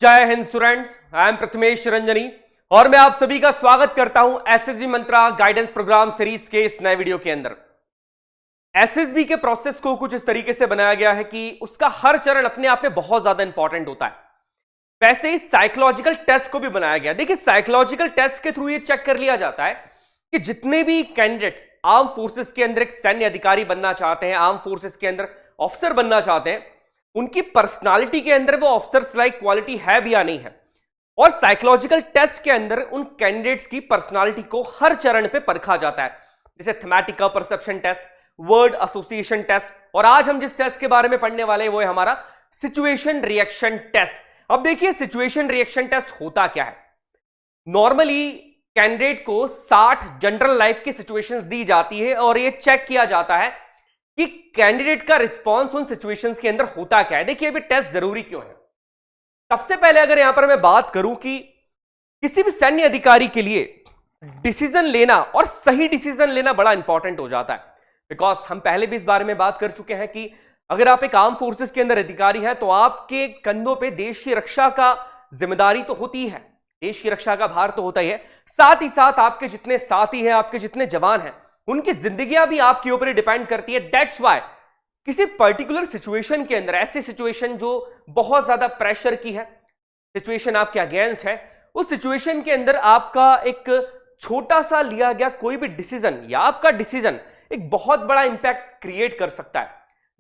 जय Hind students, I am Prathamesh Ranjani और मैं आप सभी का स्वागत करता हूं एसएसबी मंत्रा गाइडेंस प्रोग्राम सीरीज के इस नए वीडियो के अंदर। एसएसबी के प्रोसेस को कुछ इस तरीके से बनाया गया है कि उसका हर चरण अपने आप में बहुत ज्यादा इंपॉर्टेंट होता है। वैसे ही साइकोलॉजिकल टेस्ट को भी बनाया गया। देखिए, साइकोलॉजिकल टेस्ट के थ्रू ये चेक कर लिया जाता है कि जितने भी कैंडिडेट्स आर्म फोर्सेस के अंदर एक सैन्य अधिकारी बनना चाहते हैं, आर्म फोर्सेस के अंदर ऑफिसर बनना चाहते हैं, उनकी पर्सनालिटी के अंदर वो ऑफिसर्स लाइक क्वालिटी है भी या नहीं है। और साइकोलॉजिकल टेस्ट के अंदर उन कैंडिडेट्स की पर्सनालिटी को हर चरण पे परखा जाता है, जैसे thematic perception test, word association test, और आज हम जिस टेस्ट के बारे में पढ़ने वाले हैं वो है हमारा सिचुएशन रिएक्शन टेस्ट। अब देखिए, सिचुएशन रिएक्शन टेस्ट होता क्या है। नॉर्मली कैंडिडेट को 60 जनरल लाइफ की सिचुएशंस दी जाती है और ये चेक किया जाता है कि कैंडिडेट का रिस्पांस उन सिचुएशंस के अंदर होता क्या है। देखिए, अभी टेस्ट जरूरी क्यों है। सबसे पहले अगर यहां पर मैं बात करूं कि किसी भी सैन्य अधिकारी के लिए डिसीजन लेना और सही डिसीजन लेना बड़ा इंपॉर्टेंट हो जाता है, बिकॉज हम पहले भी इस बारे में बात कर चुके हैं कि अगर आप एक आर्म फोर्सेस के अंदर अधिकारी हैं तो आपके कंधों पे देश की रक्षा का जिम्मेदारी तो होती है, देश की रक्षा का भार तो होता ही है। साथ ही साथ आपके जितने साथी हैं, आपके जितने जवान हैं, उनकी जिंदगियां भी आपके ऊपर ही डिपेंड करती है। दैट्स व्हाई किसी पर्टिकुलर सिचुएशन के अंदर, ऐसी सिचुएशन जो बहुत ज्यादा प्रेशर की है, सिचुएशन आपके अगेंस्ट है, उस सिचुएशन के अंदर आपका एक छोटा सा लिया गया कोई भी डिसीजन या आपका डिसीजन एक बहुत बड़ा इंपैक्ट क्रिएट कर सकता है।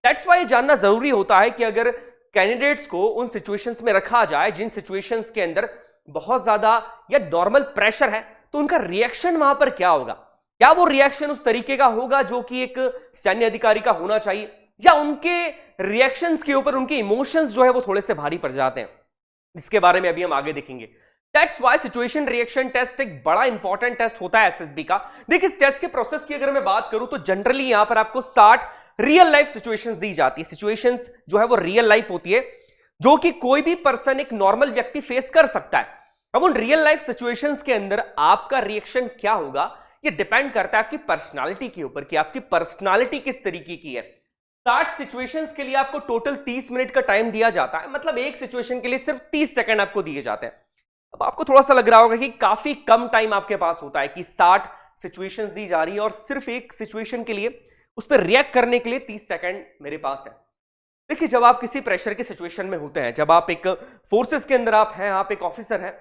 दैट्स व्हाई जानना जरूरी होता है कि अगर कैंडिडेट्स को उन सिचुएशंस में रखा जाए जिन सिचुएशंस के अंदर बहुत ज्यादा या नॉर्मल प्रेशर है, तो उनका रिएक्शन वहां पर क्या होगा। क्या वो रिएक्शन उस तरीके का होगा जो कि एक सैन्य अधिकारी का होना चाहिए, या उनके रिएक्शंस के ऊपर उनके इमोशंस जो है वो थोड़े से भारी पड़ जाते हैं, जिसके बारे में अभी हम आगे देखेंगे। That's why situation reaction test एक बड़ा इंपॉर्टेंट टेस्ट होता है एसएसबी का। देखिए, इस टेस्ट के प्रोसेस की अगर मैं बात करूं तो जनरली यहां पर आपको 60 रियल लाइफ सिचुएशंस दी जाती है। सिचुएशंस जो है वो रियल लाइफ होती है, जो कि कोई भी पर्सन, एक नॉर्मल व्यक्ति फेस कर सकता है। अब उन रियल लाइफ सिचुएशंस के अंदर आपका रिएक्शन क्या होगा, ये डिपेंड करता है आपकी पर्सनालिटी के ऊपर कि आपकी पर्सनालिटी किस तरीके की है। 60 सिचुएशंस के लिए आपको टोटल 30 मिनट का टाइम दिया जाता है, मतलब एक सिचुएशन के लिए सिर्फ 30 सेकंड आपको दिए जाते हैं। अब आपको थोड़ा सा लग रहा होगा कि काफी कम टाइम आपके पास होता है कि 60 सिचुएशंस दी जा रही है और सिर्फ एक सिचुएशन के लिए उस पर रिएक्ट करने के लिए 30 सेकंड मेरे पास है। देखिए, जब आप किसी प्रेशर की सिचुएशन में होते हैं, जब आप एक फोर्सेस के अंदर आप हैं, आप एक ऑफिसर हैं,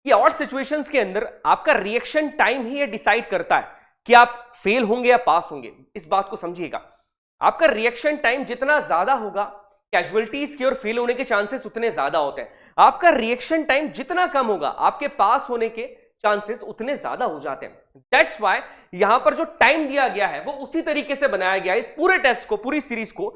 ये और सिचुएशंस के अंदर आपका रिएक्शन टाइम ही ये डिसाइड करता है कि आप फेल होंगे या पास होंगे। इस बात को समझिएगा, आपका रिएक्शन टाइम जितना ज्यादा होगा, कैजुअलिटीज के और फेल होने के चांसेस उतने ज्यादा होते हैं। आपका रिएक्शन टाइम जितना कम होगा, आपके पास होने के चांसेस उतने ज्यादा हो जाते हैं। दैट्स व्हाई यहां पर जो टाइम दिया गया है वो उसी तरीके से बनाया गया है इस पूरे टेस्ट को, पूरी सीरीज को,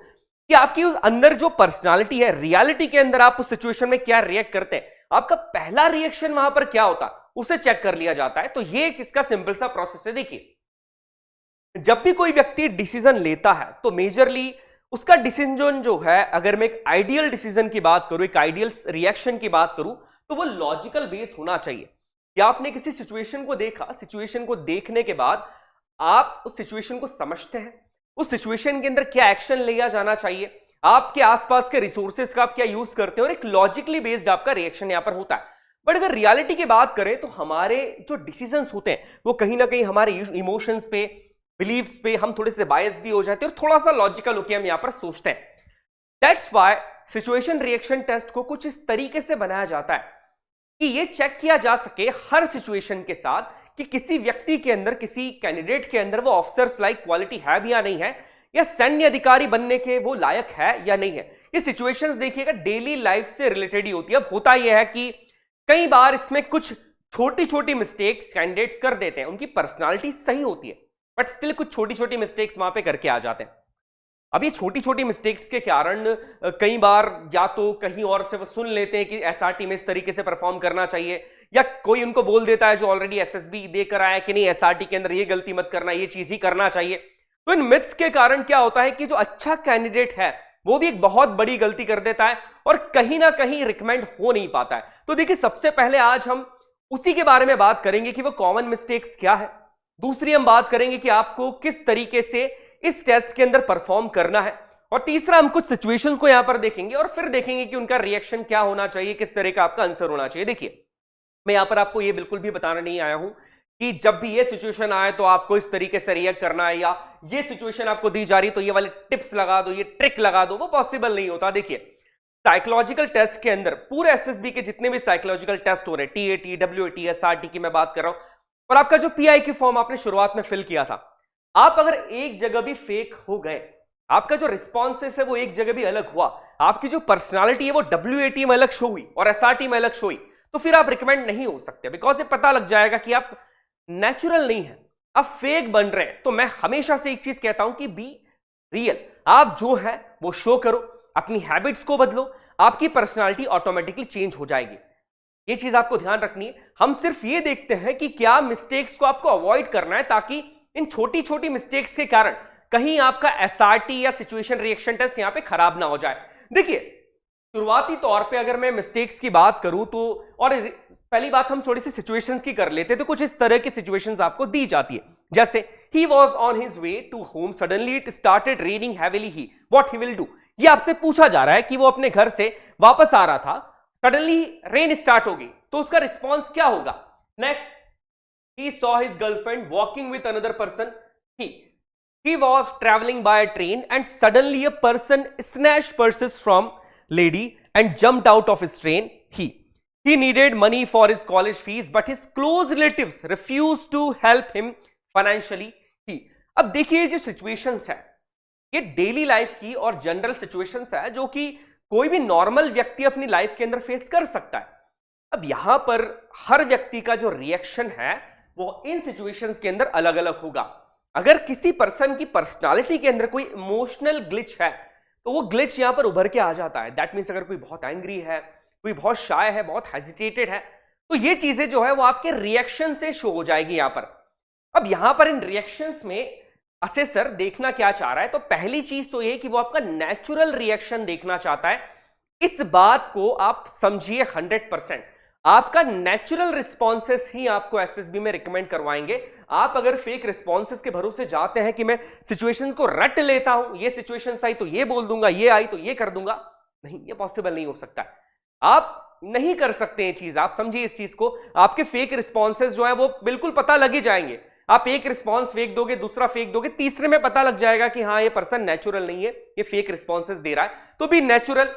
कि आपकी अंदर जो पर्सनालिटी है, रियलिटी के अंदर आप उस सिचुएशन में क्या रिएक्ट करते हैं, आपका पहला रिएक्शन वहां पर क्या होता है, उसे चेक कर लिया जाता है। तो ये इसका सिंपल सा प्रोसेस है। देखिए, जब भी कोई व्यक्ति डिसीजन लेता है तो मेजरली उसका डिसीजन जो है, अगर मैं एक आइडियल डिसीजन की बात करूं, एक आइडियल रिएक्शन की बात करूं, तो वो लॉजिकल बेस होना चाहिए। या आपने किसी सिचुएशन को देखा, सिचुएशन को देखने के बाद आप उस सिचुएशन को समझते हैं, उस सिचुएशन के अंदर क्या एक्शन लिया जाना चाहिए, आपके आसपास के रिसोर्सेज का आप क्या यूज करते हैं, और एक लॉजिकली बेस्ड आपका रिएक्शन यहां पर होता है। बट अगर रियलिटी की बात करें तो हमारे जो डिसीजंस होते हैं वो कहीं ना कहीं हमारे इमोशंस पे, बिलीव्स पे हम थोड़े से बायस भी हो जाते हैं और थोड़ा सा लॉजिकल होकर हम यहां पर सोचते हैं। That's why situation reaction test को कुछ इस तरीके से बनाया जाता है कि ये चेक किया जा सके हर सिचुएशन के साथ कि किसी व्यक्ति के अंदर, किसी कैंडिडेट के अंदर वो ऑफिसर्स लाइक क्वालिटी है भी या नहीं है, या सैन्य अधिकारी बनने के वो लायक है या नहीं है। ये सिचुएशंस देखिएगा डेली लाइफ से रिलेटेड ही होती है। अब होता यह है कि कई बार इसमें कुछ छोटी छोटी मिस्टेक्स कैंडिडेट्स कर देते हैं, उनकी पर्सनालिटी सही होती है बट स्टिल कुछ छोटी छोटी मिस्टेक्स वहां पे करके आ जाते हैं। अब ये छोटी छोटी मिस्टेक्स के कारण कई बार या तो कहीं और से वो सुन लेते हैं कि एसआरटी में इस तरीके से परफॉर्म करना चाहिए, या कोई उनको बोल देता है जो ऑलरेडी एसएसबी देकर आया कि नहीं, एसआरटी के अंदर ये गलती मत करना, ये चीज ही करना चाहिए। तो इन मिथ्स के कारण क्या होता है कि जो अच्छा कैंडिडेट है वो भी एक बहुत बड़ी गलती कर देता है और कहीं ना कहीं रिकमेंड हो नहीं पाता है। तो देखिए, सबसे पहले आज हम उसी के बारे में बात करेंगे कि वो कॉमन मिस्टेक्स क्या है। दूसरी हम बात करेंगे कि आपको किस तरीके से इस टेस्ट के अंदर परफॉर्म करना है, और तीसरा हम कुछ सिचुएशंस को यहां पर देखेंगे और फिर देखेंगे कि उनका रिएक्शन क्या होना चाहिए, किस तरह का आपका आंसर होना चाहिए। देखिए, मैं यहां पर आपको ये बिल्कुल भी बताना नहीं आया हूं कि जब भी ये सिचुएशन आए तो आपको इस तरीके से रिएक्ट करना है, या ये सिचुएशन आपको दी जा रही तो ये वाले टिप्स लगा दो, ये ट्रिक लगा दो, वो पॉसिबल नहीं होता। देखिए, साइकोलॉजिकल टेस्ट के अंदर पूरे एसएसबी के जितने भी साइकोलॉजिकल टेस्ट हो रहे हैं, टीएटी, डब्ल्यूएटी, एसआरटी की मैं बात कर रहा हूं, और आपका जो पीआई फॉर्म आपने शुरुआत में फिल किया था, आप अगर एक जगह भी फेक हो गए, आपका जो रिस्पॉन्सेस है वो एक जगह भी अलग हुआ, आपकी जो पर्सनालिटी है वो डब्ल्यूएटी में अलग शो हुई और एसआरटी में अलग शो हुई, तो फिर आप रिकमेंड नहीं हो सकते, बिकॉज ये पता लग जाएगा कि आप नेचुरल नहीं है, आप फेक बन रहे हैं। तो मैं हमेशा से एक चीज कहता हूं कि बी रियल, आप जो है वो शो करो, अपनी हैबिट्स को बदलो, आपकी पर्सनालिटी ऑटोमेटिकली चेंज हो जाएगी। ये चीज आपको ध्यान रखनी है। हम सिर्फ ये देखते हैं कि क्या मिस्टेक्स को आपको अवॉइड करना है, ताकि इन छोटी छोटी मिस्टेक्स के कारण कहीं आपका एसआरटी या सिचुएशन रिएक्शन टेस्ट यहां पे खराब ना हो जाए। देखिए, शुरुआती तौर पे अगर मैं मिस्टेक्स की बात करूं तो, और पहली बात हम थोड़ी सी सिचुएशंस की कर लेते, तो कुछ इस तरह की सिचुएशंस आपको दी जाती है, जैसे he was on his way to home, suddenly it started raining heavily, he what he will do. ये आपसे पूछा जा रहा है कि वो अपने घर से वापस आ रहा था, सडनली रेन स्टार्ट होगी, तो उसका रिस्पॉन्स क्या होगा। Next, he saw his girlfriend walking with another person, he was traveling by a train and suddenly a person snatched purses from lady and jumped out of his train, he needed money for his college fees but his close relatives refused to help him financially, अब देखिए ये जो situations है ये daily life की और general situations है जो कि कोई भी नॉर्मल व्यक्ति अपनी लाइफ के अंदर फेस कर सकता है। अब यहां पर हर व्यक्ति का जो रिएक्शन है वो इन सिचुएशंस के अंदर अलग अलग होगा। अगर किसी पर्सन की पर्सनालिटी के अंदर कोई इमोशनल ग्लिच है तो वो ग्लिच यहां पर उभर के आ जाता है। दैट मीन्स अगर कोई बहुत एंग्री है, कोई बहुत शाय है, बहुत हेजिटेटेड है, तो ये चीजें जो है वो आपके रिएक्शन से शो हो जाएगी यहां पर। अब यहां पर इन रिएक्शंस में असेसर देखना क्या चाह रहा है, तो पहली चीज तो ये कि वो आपका नेचुरल रिएक्शन देखना चाहता है। इस बात को आप समझिए 100%, आपका नेचुरल रिस्पॉन्सेस ही आपको एसएसबी में रिकमेंड करवाएंगे। आप अगर फेक रिस्पॉन्सेस के भरोसे जाते हैं कि मैं सिचुएशंस को रट लेता हूं, ये सिचुएशंस आई तो ये बोल दूंगा, ये आई तो ये कर दूंगा, नहीं, ये पॉसिबल नहीं हो सकता। आप नहीं कर सकते ये चीज, आप समझिए इस चीज को। आपके फेक रिस्पॉन्सेस जो है वो बिल्कुल पता लग ही जाएंगे। आप एक रिस्पॉन्स फेक दोगे, दूसरा फेक दोगे, तीसरे में पता लग जाएगा कि हाँ ये पर्सन नेचुरल नहीं है, ये फेक रिस्पॉन्सेस दे रहा है, तो भी नेचुरल।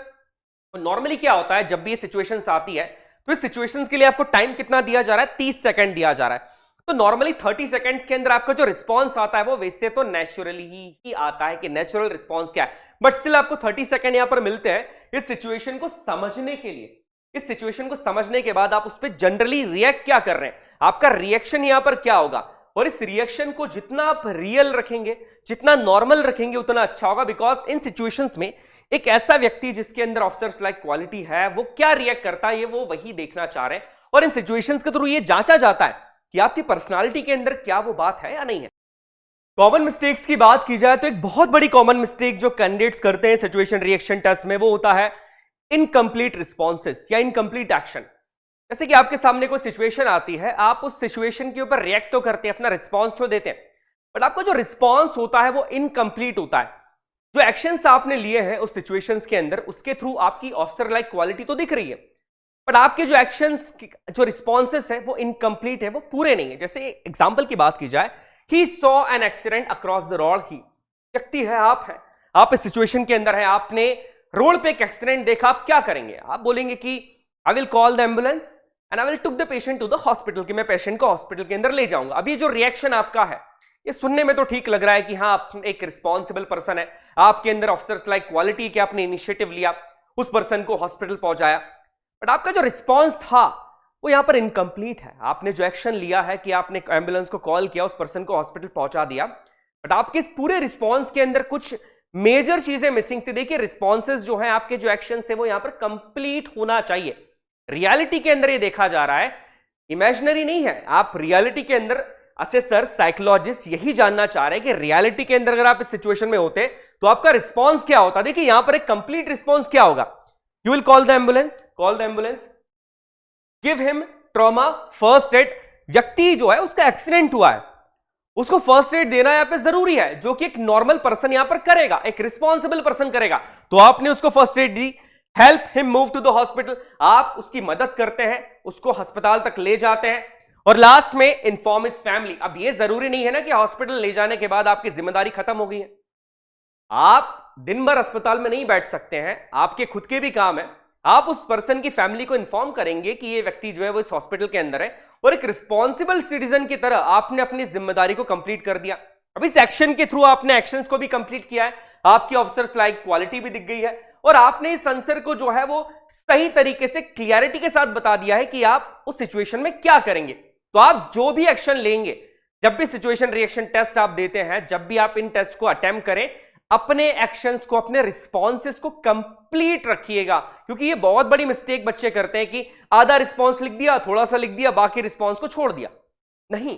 नॉर्मली क्या होता है, जब भी ये सिचुएशंस आती है तो इस सिचुएशंस के लिए आपको टाइम कितना दिया जा रहा है, 30 सेकंड दिया जा रहा है। तो नॉर्मली 30 सेकंड्स के अंदर आपका जो रिस्पॉन्स आता है वो वैसे तो नेचुरली ही आता है कि नेचुरल रिस्पॉन्स क्या है, बट स्टिल आपको 30 सेकंड यहां पर मिलते हैं इस सिचुएशन को समझने के लिए। इस सिचुएशन को समझने के बाद आप उस पर जनरली रिएक्ट क्या कर रहे हैं, आपका रिएक्शन यहां पर क्या होगा, और इस रिएक्शन को जितना आप रियल रखेंगे, जितना नॉर्मल रखेंगे, उतना अच्छा होगा। बिकॉज इन सिचुएशंस में एक ऐसा व्यक्ति जिसके अंदर ऑफिसर्स लाइक क्वालिटी है, वो क्या रिएक्ट करता है, ये वो वही देखना चाह रहे हैं, और इन सिचुएशंस के थ्रू ये जांचा जाता है कि आपकी पर्सनालिटी के अंदर क्या वो बात है या नहीं है। कॉमन मिस्टेक्स की बात की जाए तो एक बहुत बड़ी कॉमन मिस्टेक जो कैंडिडेट्स करते हैं सिचुएशन रिएक्शन टेस्ट में, वो होता है इनकम्प्लीट रिस्पॉन्सेस या इनकम्प्लीट एक्शन। जैसे कि आपके सामने कोई सिचुएशन आती है, आप उस सिचुएशन के ऊपर रिएक्ट तो करते हैं, अपना रिस्पॉन्स तो देते हैं, बट आपका जो रिस्पॉन्स होता है वो इनकम्प्लीट होता है। जो एक्शंस आपने लिए हैं उस सिचुएशंस के अंदर, उसके थ्रू आपकी ऑफिसर लाइक क्वालिटी तो दिख रही है, बट आपके जो एक्शंस, जो रिस्पॉन्सेस है वो इनकम्प्लीट है, वो पूरे नहीं है। जैसे एग्जांपल की बात की जाए, he saw an accident across the road, ही व्यक्ति है, आप इस सिचुएशन के अंदर है, आपने रोड पे एक एक्सीडेंट देखा, आप क्या करेंगे, आप बोलेंगे कि I will call the ambulance and I will took the patient to the hospital, कि मैं पेशेंट को हॉस्पिटल के अंदर ले जाऊंगा। अब ये जो रिएक्शन आपका है ये सुनने में तो ठीक लग रहा है कि हाँ आप एक रिस्पॉन्सिबल पर्सन है, आपके अंदर ऑफिसर्स लाइक क्वालिटी है कि आपने इनिशिएटिव लिया, उस पर्सन को हॉस्पिटल पहुंचाया, बट आपका जो रिस्पॉन्स था वो यहां पर इनकम्प्लीट है। आपने जो एक्शन लिया है कि आपने एम्बुलेंस को कॉल किया, उस पर्सन को हॉस्पिटल पहुंचा दिया, बट आपके इस पूरे रिस्पॉन्स के अंदर कुछ मेजर चीजें मिसिंग थी। देखिए, रिस्पॉन्सेज जो है, आपके जो एक्शन है वो यहां पर कंप्लीट होना चाहिए। रियलिटी के अंदर ये देखा जा रहा है, इमेजिनरी नहीं है। आप रियलिटी के अंदर, असेसर, साइकोलॉजिस्ट यही जानना चाह रहे हैं कि रियलिटी के अंदर अगर आप इस सिचुएशन में होते तो आपका रिस्पॉन्स क्या होता। देखिए, यहां पर एक कंप्लीट रिस्पॉन्स क्या होगा, you will call the ambulance, give him trauma first aid. व्यक्ति जो है उसका एक्सीडेंट हुआ है, उसको फर्स्ट एड देना यहां पे जरूरी है, जो कि एक नॉर्मल पर्सन यहां पर करेगा, एक रिस्पॉन्सिबल पर्सन करेगा। तो आपने उसको फर्स्ट एड दी, help him move to the hospital, आप उसकी मदद करते हैं, उसको अस्पताल तक ले जाते हैं, और लास्ट में इन्फॉर्म हिज फैमिली। अब ये जरूरी नहीं है ना कि हॉस्पिटल ले जाने के बाद आपकी जिम्मेदारी खत्म हो गई है, आप दिन भर अस्पताल में नहीं बैठ सकते हैं, आपके खुद के भी काम है। आप उस पर्सन की फैमिली को इन्फॉर्म करेंगे कि ये व्यक्ति जो है वो इस हॉस्पिटल के अंदर है, और एक रिस्पॉन्सिबल सिटीजन की तरह आपने अपनी जिम्मेदारी को कंप्लीट कर दिया। अब इस एक्शन के थ्रू आपने एक्शंस को भी कंप्लीट किया है, आपकी ऑफिसर्स लाइक क्वालिटी भी दिख गई है, और आपने इस आंसर को जो है वो सही तरीके से क्लियरिटी के साथ बता दिया है कि आप उस सिचुएशन में क्या करेंगे। तो आप जो भी एक्शन लेंगे, जब भी सिचुएशन रिएक्शन टेस्ट आप देते हैं, जब भी आप इन टेस्ट को अटेम्प्ट करें, अपने एक्शंस को, अपने रिस्पॉन्सेस को कंप्लीट रखिएगा। क्योंकि ये बहुत बड़ी मिस्टेक बच्चे करते हैं कि आधा रिस्पॉन्स लिख दिया, थोड़ा सा लिख दिया, बाकी रिस्पॉन्स को छोड़ दिया। नहीं,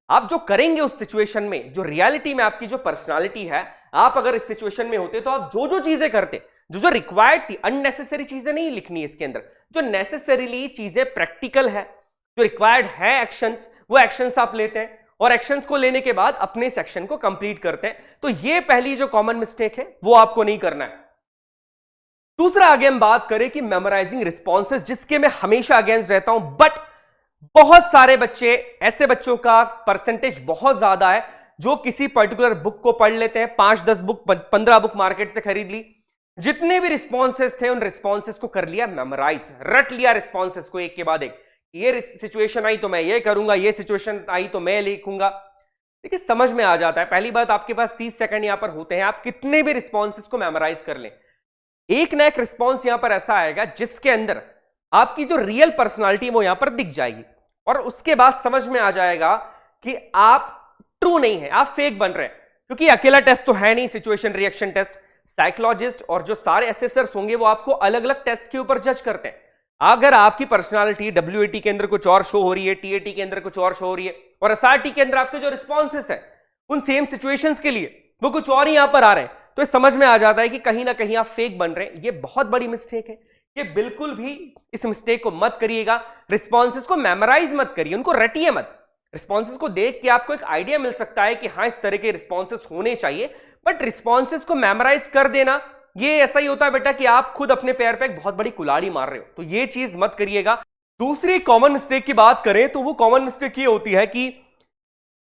आप जो करेंगे उस सिचुएशन में, जो रियलिटी में आपकी जो पर्सनालिटी है, आप अगर इस सिचुएशन में होते तो आप जो जो चीजें करते, जो जो रिक्वायर्ड थी, अननेसेसरी चीजें नहीं लिखनी है इसके अंदर, जो नेसेसरीली चीजें प्रैक्टिकल है, जो रिक्वायर्ड है एक्शंस, वो एक्शंस आप लेते हैं, और एक्शंस को लेने के बाद अपने सेक्शन को कंप्लीट करते हैं। तो ये पहली जो कॉमन मिस्टेक है वो आपको नहीं करना है। दूसरा, आगे हम बात करें कि मेमोराइजिंग रिस्पॉन्सेस, जिसके मैं हमेशा अगेंस्ट रहता हूं, बट बहुत सारे बच्चे, ऐसे बच्चों का परसेंटेज बहुत ज्यादा है जो किसी पर्टिकुलर बुक को पढ़ लेते हैं, 5-10 बुक, 15 बुक मार्केट से खरीद ली, जितने भी रिस्पॉन्सेस थे उन रिस्पॉन्सेस को कर लिया मेमोराइज, रट लिया रिस्पॉन्सेस को एक के बाद एक। ये सिचुएशन आई तो मैं ये करूंगा, ये सिचुएशन आई तो मैं लिखूंगा। देखिए, समझ में आ जाता है। पहली बात, आपके पास 30 सेकंड यहां पर होते हैं, आप कितने भी रिस्पॉन्सेस को मेमोराइज कर लें, एक ना एक रिस्पॉन्स यहां पर ऐसा आएगा जिसके अंदर आपकी जो रियल पर्सनालिटी वो यहां पर दिख जाएगी, और उसके बाद समझ में आ जाएगा कि आप ट्रू नहीं है, आप फेक बन रहे हैं। क्योंकि अकेला टेस्ट तो है नहीं सिचुएशन रिएक्शन टेस्ट, साइकोलॉजिस्ट और जो सारे एसेसर्स होंगे वो आपको अलग अलग टेस्ट के ऊपर जज करते हैं। अगर आपकी पर्सनालिटी WAT के अंदर कुछ और शो हो रही है, TAT के अंदर कुछ और शो हो रही है, और SRT के अंदर आपके जो रिस्पॉन्सेस है उन सेम सिचुएशंस के लिए वो कुछ और ही यहां पर आ रहे हैं, तो समझ में आ जाता है कि कहीं ना कहीं आप फेक बन रहे हैं। ये बहुत बड़ी मिस्टेक है, ये बिल्कुल भी इस मिस्टेक को मत करिएगा। रिस्पॉन्सेस को मेमोराइज मत करिए, उनको रटिए मत। रिस्पॉन्सेस को देख के आपको एक आइडिया मिल सकता है कि हाँ, इस तरह के रिस्पॉन्सेस होने चाहिए, बट रिस्पॉन्सेस को मेमोराइज कर देना, ये ऐसा ही होता है बेटा कि आप खुद अपने पैर पे एक बहुत बड़ी कुल्हाड़ी मार रहे हो, तो ये चीज मत करिएगा। दूसरी कॉमन मिस्टेक की बात करें तो वो कॉमन मिस्टेक ये होती है कि